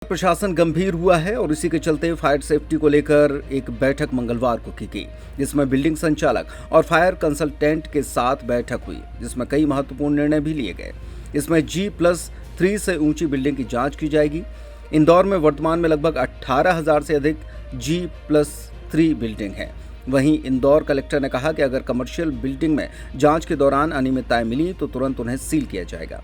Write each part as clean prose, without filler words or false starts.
प्रशासन गंभीर हुआ है और इसी के चलते फायर सेफ्टी को लेकर एक बैठक मंगलवार को की गई, जिसमें बिल्डिंग संचालक और फायर कंसल्टेंट के साथ बैठक हुई, जिसमें कई महत्वपूर्ण निर्णय भी लिए गए। इसमें G+3 से ऊंची बिल्डिंग की जांच की जाएगी। इंदौर में वर्तमान में लगभग 18,000 से अधिक G+3 बिल्डिंग है। वहीं इंदौर कलेक्टर ने कहा कि अगर कमर्शियल बिल्डिंग में जांच के दौरान अनियमितताएं मिली तो तुरंत उन्हें सील किया जाएगा।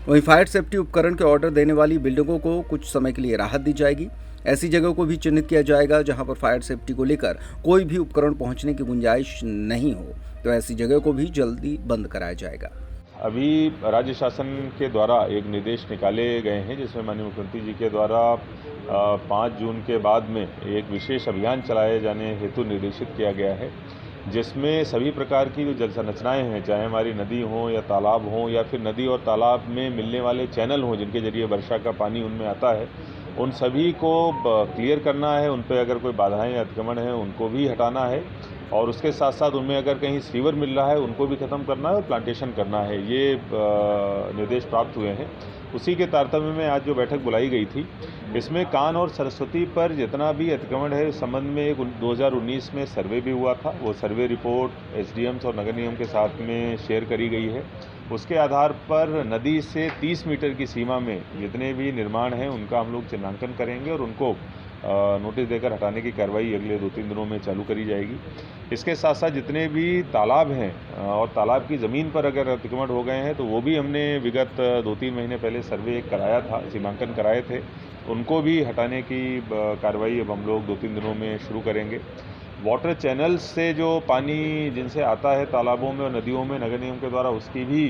वहीं फायर सेफ्टी उपकरण के ऑर्डर देने वाली बिल्डिंगों को कुछ समय के लिए राहत दी जाएगी। ऐसी जगहों को भी चिन्हित किया जाएगा जहां पर फायर सेफ्टी को लेकर कोई भी उपकरण पहुंचने की गुंजाइश नहीं हो, तो ऐसी जगह को भी जल्दी बंद कराया जाएगा। अभी राज्य शासन के द्वारा एक निर्देश निकाले गए हैं, जिसमें माननीय मुख्यमंत्री जी के द्वारा 5 जून के बाद में एक विशेष अभियान चलाए जाने हेतु निर्देशित किया गया है, जिसमें सभी प्रकार की जो जल संरचनाएँ हैं, चाहे हमारी नदी हों या तालाब हों या फिर नदी और तालाब में मिलने वाले चैनल हों जिनके जरिए वर्षा का पानी उनमें आता है, उन सभी को क्लियर करना है। उन पर अगर कोई बाधाएं या अतिक्रमण हैं उनको भी हटाना है और उसके साथ साथ उनमें अगर कहीं सीवर मिल रहा है उनको भी ख़त्म करना है और प्लांटेशन करना है। ये निर्देश प्राप्त हुए हैं। उसी के तारतम्य में आज जो बैठक बुलाई गई थी, इसमें कान और सरस्वती पर जितना भी अतिक्रमण है, इस संबंध में एक 2019 में सर्वे भी हुआ था। वो सर्वे रिपोर्ट एसडीएम्स और नगर निगम के साथ में शेयर करी गई है। उसके आधार पर नदी से 30 मीटर की सीमा में जितने भी निर्माण हैं उनका हम लोग चिन्हांकन करेंगे और उनको नोटिस देकर हटाने की कार्रवाई अगले 2-3 दिनों में चालू करी जाएगी। इसके साथ साथ जितने भी तालाब हैं और तालाब की ज़मीन पर अगर अतिक्रमण हो गए हैं तो वो भी हमने विगत 2-3 महीने पहले सर्वे कराया था, सीमांकन कराए थे, उनको भी हटाने की कार्रवाई अब हम लोग 2-3 दिनों में शुरू करेंगे। वाटर चैनल्स से जो पानी जिनसे आता है तालाबों में और नदियों में नगर निगम के द्वारा, उसकी भी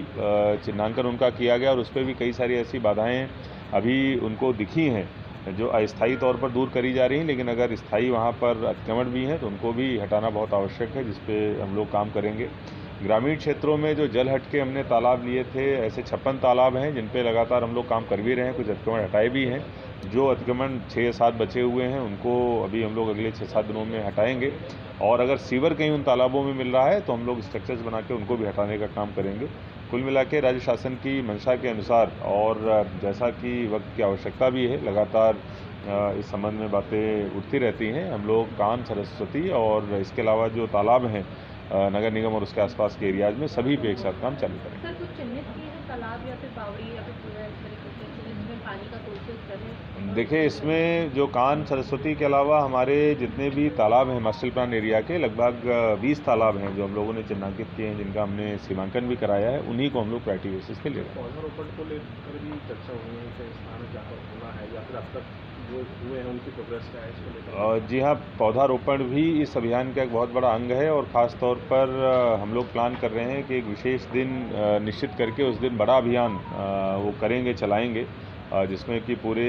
चिन्हांकन उनका किया गया और उस पर भी कई सारी ऐसी बाधाएं अभी उनको दिखी हैं जो अस्थायी तौर पर दूर करी जा रही हैं, लेकिन अगर स्थायी वहाँ पर अतिक्रमण भी हैं तो उनको भी हटाना बहुत आवश्यक है, जिस पे हम लोग काम करेंगे। ग्रामीण क्षेत्रों में जो जल हट के हमने तालाब लिए थे, ऐसे 56 तालाब हैं जिन पे लगातार हम लोग काम कर भी रहे हैं, कुछ अतिक्रमण हटाए भी हैं। जो अतिक्रमण 6-7 बचे हुए हैं उनको अभी हम लोग अगले 6-7 दिनों में हटाएंगे और अगर सीवर कहीं उन तालाबों में मिल रहा है तो हम लोग स्ट्रक्चर्स बना के उनको भी हटाने का काम करेंगे। कुल मिला के राज्य शासन की मंशा के अनुसार और जैसा कि वक्त की आवश्यकता भी है, लगातार इस संबंध में बातें उठती रहती हैं। हम लोग कान, सरस्वती और इसके अलावा जो तालाब हैं नगर निगम और उसके आसपास के एरियाज में सभी पे एक साथ काम चालू करेंगे। सर, कुछ चिन्हित किए हैं तालाब या फिर बावड़ी या फिर कुआं इस तरीके से जिसमें पानी का सोर्स है? देखिए, इसमें जो कान, सरस्वती के अलावा हमारे जितने भी तालाब हैं मास्टर प्लान एरिया के, लगभग 20 तालाब हैं जो हम लोगों ने चिन्हांकित किए हैं, जिनका हमने सीमांकन भी कराया है। उन्हीं को हम लोग प्रायोरिटी बेसिस पे ले रहे हैं। पौधारोपण को लेकर भी चर्चा हुई है कि स्थान जहाँ पर होना है या फिर अब तक जो हुए हैं उनकी प्रोग्रेस क्या है इसको लेकर? जी हाँ, पौधारोपण भी इस अभियान का एक बहुत बड़ा अंग है और ख़ास तौर पर हम लोग प्लान कर रहे हैं कि एक विशेष दिन निश्चित करके उस दिन बड़ा अभियान वो करेंगे, चलाएंगे, जिसमें कि पूरे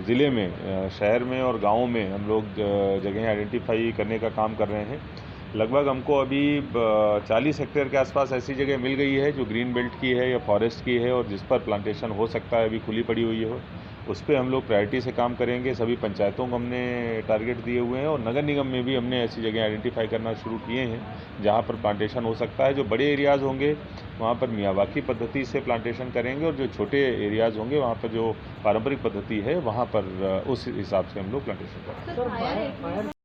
ज़िले में, शहर में और गाँव में हम लोग जगहें आइडेंटिफाई करने का काम कर रहे हैं। लगभग हमको अभी 40 हेक्टेयर के आसपास ऐसी जगह मिल गई है जो ग्रीन बेल्ट की है या फॉरेस्ट की है और जिस पर प्लांटेशन हो सकता है, अभी खुली पड़ी हुई है। उस पर हम लोग प्रायोरिटी से काम करेंगे। सभी पंचायतों को हमने टारगेट दिए हुए हैं और नगर निगम में भी हमने ऐसी जगह आइडेंटिफाई करना शुरू किए हैं जहां पर प्लांटेशन हो सकता है। जो बड़े एरियाज़ होंगे वहां पर मियावाकी पद्धति से प्लांटेशन करेंगे और जो छोटे एरियाज़ होंगे वहां पर जो पारंपरिक पद्धति है वहां पर उस हिसाब से हम लोग प्लांटेशन करेंगे।